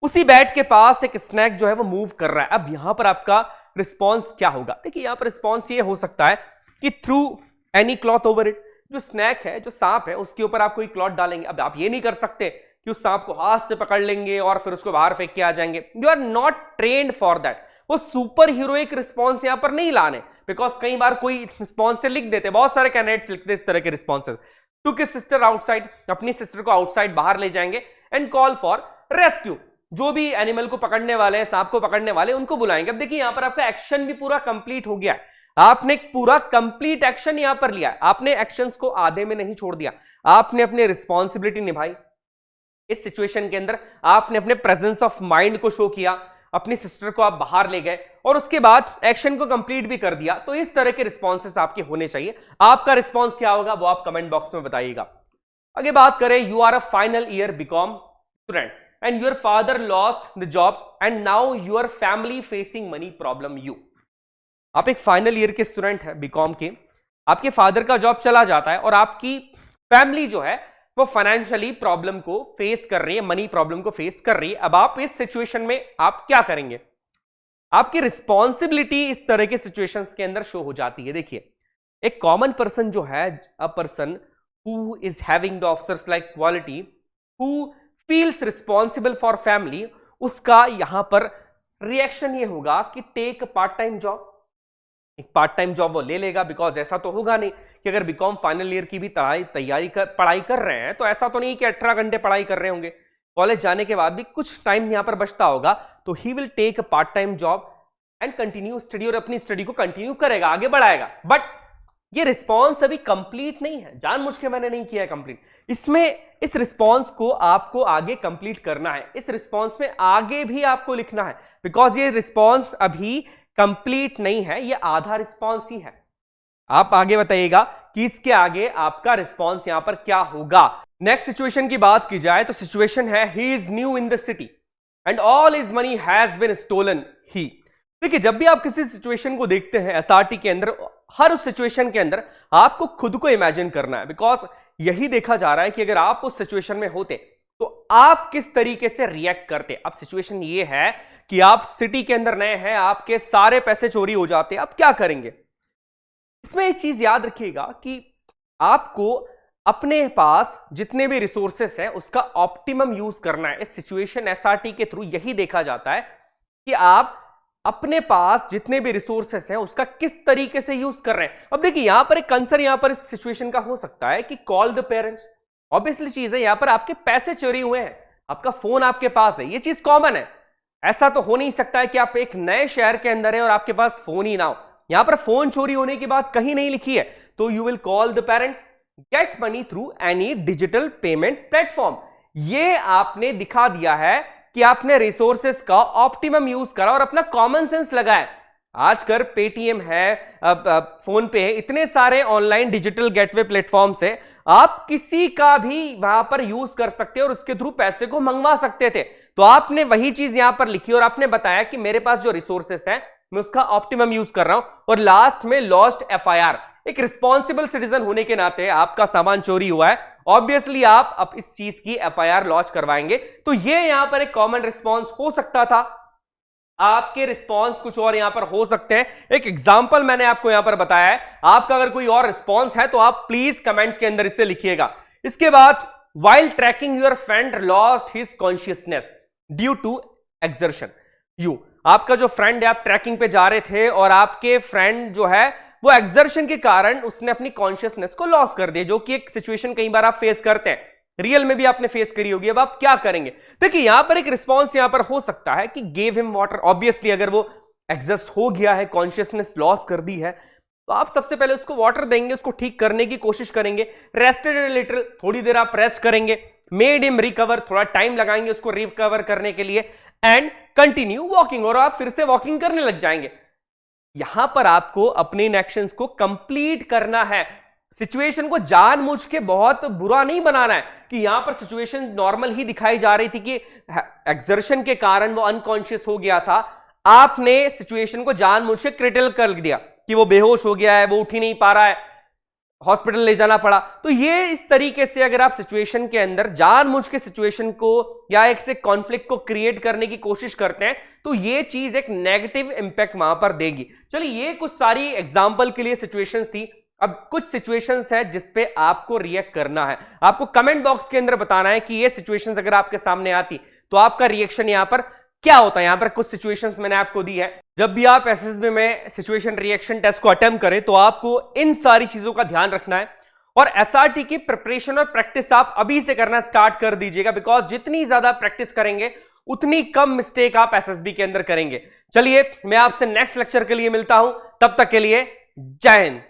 उसी बेड के पास एक स्नैक जो है वो मूव कर रहा है। अब यहां पर आपका रिस्पॉन्स क्या होगा? देखिए, यहां पर रिस्पॉन्स ये हो सकता है कि through any cloth over it, जो स्नैक है, जो सांप है, उसके ऊपर आप कोई क्लॉथ डालेंगे। अब आप ये नहीं कर सकते कि उस सांप को हाथ से पकड़ लेंगे और फिर उसको बाहर फेंक के आ जाएंगे। You are not trained for that. वो सुपर हीरोइक रिस्पॉन्स यहां पर नहीं लाने, बिकॉज कई बार कोई रिस्पॉन्स से लिख देते, बहुत सारे कैंडिडेट्स लिखते इस तरह के responses. Took his sister outside, अपनी सिस्टर को आउटसाइड बाहर ले जाएंगे एंड कॉल फॉर रेस्क्यू। जो भी एनिमल को पकड़ने वाले हैं, सांप को पकड़ने वाले, उनको बुलाएंगे। अब देखिए, यहां पर आपका एक्शन भी पूरा कंप्लीट हो गया है, आपने पूरा कंप्लीट एक्शन यहां पर लिया है, आपने एक्शंस को आधे में नहीं छोड़ दिया, आपने अपनी रिस्पॉन्सिबिलिटी निभाई। इस सिचुएशन के अंदर आपने अपने प्रेजेंस ऑफ माइंड को शो किया, अपनी सिस्टर को आप बाहर ले गए और उसके बाद एक्शन को कंप्लीट भी कर दिया। तो इस तरह के रिस्पॉन्सेस आपके होने चाहिए। आपका रिस्पॉन्स क्या होगा वो आप कमेंट बॉक्स में बताइएगा। आगे बात करें, you are a final year BCom student and your father lost the job and now your family facing money problem you। आप एक फाइनल ईयर के स्टूडेंट हैं बीकॉम के, आपके फादर का जॉब चला जाता है और आपकी फैमिली जो है वो फाइनेंशियली प्रॉब्लम को फेस कर रही है, मनी प्रॉब्लम को फेस कर रही है। अब आप इस सिचुएशन में आप क्या करेंगे? आपकी रिस्पॉन्सिबिलिटी इस तरह के सिचुएशंस के अंदर शो हो जाती है। देखिए, एक कॉमन पर्सन जो है, a person who is having the officers like quality, who feels responsible for family, उसका यहां पर रिएक्शन ये होगा कि टेक पार्ट टाइम जॉब। एक पार्ट टाइम जॉब वो ले लेगा, बिकॉज ऐसा तो होगा नहीं कि अगर बीकॉम फाइनल ईयर की भी पढ़ाई कर रहे हैं तो ऐसा तो नहीं कि 18 घंटे पढ़ाई कर रहे होंगे, कॉलेज जाने के बाद भी कुछ टाइम यहां पर बचता होगा, तो he will take a part time job and continue study, और अपनी स्टडी को कंटिन्यू करेगा, आगे बढ़ाएगा। बट ये रिस्पॉन्स अभी कंप्लीट नहीं है, जानबूझ के मैंने नहीं किया है कंप्लीट। इसमें इस रिस्पॉन्स को आपको आगे कंप्लीट करना है, इस रिस्पॉन्स में आगे भी आपको लिखना है, बिकॉज ये रिस्पॉन्स अभी कंप्लीट नहीं है, ये आधा रिस्पॉन्स ही है। आप आगे बताइएगा कि इसके आगे आपका रिस्पॉन्स यहां पर क्या होगा। नेक्स्ट सिचुएशन की बात की जाए तो सिचुएशन है, he is new in the city and all his money has been stolen ही। देखिए, जब भी आप किसी सिचुएशन को देखते हैं एसआरटी के अंदर, हर उस सिचुएशन के अंदर आपको खुद को इमेजिन करना है, बिकॉज यही देखा जा रहा है कि अगर आप उस सिचुएशन में होते तो आप किस तरीके से रिएक्ट करते? अब सिचुएशन ये है कि आप सिटी के अंदर नए हैं, आपके सारे पैसे चोरी हो जाते हैं, अब क्या करेंगे? इसमें एक चीज याद रखिएगा कि आपको अपने पास जितने भी रिसोर्सेस हैं उसका ऑप्टिमम यूज करना है। इस सिचुएशन एसआरटी के थ्रू यही देखा जाता है कि आप अपने पास जितने भी रिसोर्सेस हैं उसका किस तरीके से यूज कर रहे हैं। अब देखिए यहां पर एक कंसर्न यहां पर इस सिचुएशन का हो सकता है कि कॉल द पेरेंट्स। ऑब्वियसली चीज है, यहां पर आपके पैसे चोरी हुए हैं, आपका फोन आपके पास है, ये चीज कॉमन है। ऐसा तो हो नहीं सकता है कि आप एक नए शहर के अंदर है और आपके पास फोन ही ना हो। यहां पर फोन चोरी होने की बात कहीं नहीं लिखी है। तो you will call the parents, get money through any digital payment platform. ये आपने दिखा दिया है कि आपने रिसोर्सेस का ऑप्टिमम यूज करा और अपना कॉमन सेंस लगाया। आजकल पेटीएम है, फोन पे है, इतने सारे ऑनलाइन डिजिटल गेटवे प्लेटफॉर्म से आप किसी का भी वहां पर यूज कर सकते और उसके थ्रू पैसे को मंगवा सकते थे। तो आपने वही चीज यहां पर लिखी और आपने बताया कि मेरे पास जो रिसोर्सेस है मैं उसका ऑप्टिमम यूज कर रहा हूं। और लास्ट में लॉस्ट एफआईआर। एक रिस्पॉन्सिबल सिटीजन होने के नाते आपका सामान चोरी हुआ है, ऑब्वियसली आप अब इस चीज की एफआईआर लॉन्च करवाएंगे। तो ये यहां पर एक कॉमन रिस्पॉन्स हो सकता था। आपके रिस्पॉन्स कुछ और यहां पर हो सकते हैं। एक एग्जांपल मैंने आपको यहां पर बताया है। आपका अगर कोई और रिस्पॉन्स है तो आप प्लीज कमेंट्स के अंदर इसे लिखिएगा। इसके बाद, while tracking your friend lost his consciousness due to exertion। आपका जो फ्रेंड है, आप ट्रैकिंग पे जा रहे थे और आपके फ्रेंड जो है वो एक्सर्शन के कारण उसने अपनी कॉन्शियसनेस को लॉस कर दिया, जो कि एक सिचुएशन कई बार आप फेस करते हैं, रियल में भी आपने फेस करी होगी। अब आप क्या करेंगे? देखिए यहां पर एक रिस्पॉन्स यहां पर हो सकता है कि गिव हिम वाटर। ऑब्वियसली अगर वो एग्जस्ट हो गया है, कॉन्शियसनेस लॉस कर दी है, तो आप सबसे पहले उसको वाटर देंगे, उसको ठीक करने की कोशिश करेंगे। रेस्टेड लिटिल, थोड़ी देर आप रेस्ट करेंगे। मेड हिम रिकवर, थोड़ा टाइम लगाएंगे उसको रिकवर करने के लिए। एंड कंटिन्यू वॉकिंग, और आप फिर से वॉकिंग करने लग जाएंगे। यहां पर आपको अपने इन एक्शंस को कंप्लीट करना है। सिचुएशन को जानबूझ के बहुत बुरा नहीं बनाना है कि यहां पर सिचुएशन नॉर्मल ही दिखाई जा रही थी कि एक्सर्शन के कारण वो अनकॉन्शियस हो गया था। आपने सिचुएशन को जानबूझ के क्रिटिकल कर दिया कि वो बेहोश हो गया है, वो उठ ही नहीं पा रहा है, हॉस्पिटल ले जाना पड़ा। तो ये इस तरीके से अगर आप सिचुएशन के अंदर जानबूझ के सिचुएशन को या एक से कॉन्फ्लिक्ट को क्रिएट करने की कोशिश करते हैं तो ये चीज एक नेगेटिव इंपैक्ट वहां पर देगी। चलिए ये कुछ सारी एग्जांपल के लिए सिचुएशंस थी। अब कुछ सिचुएशंस है जिसपे आपको रिएक्ट करना है। आपको कमेंट बॉक्स के अंदर बताना है कि ये सिचुएशंस अगर आपके सामने आती तो आपका रिएक्शन यहां पर क्या होता है। यहां पर कुछ सिचुएशंस मैंने आपको दी है। जब भी आप एसएसबी में सिचुएशन रिएक्शन टेस्ट को अटेम्प्ट करें तो आपको इन सारी चीजों का ध्यान रखना है और एसआरटी की प्रिपरेशन और प्रैक्टिस आप अभी से करना स्टार्ट कर दीजिएगा, बिकॉज जितनी ज्यादा प्रैक्टिस करेंगे उतनी कम मिस्टेक आप एसएसबी के अंदर करेंगे। चलिए मैं आपसे नेक्स्ट लेक्चर के लिए मिलता हूं, तब तक के लिए जय हिंद।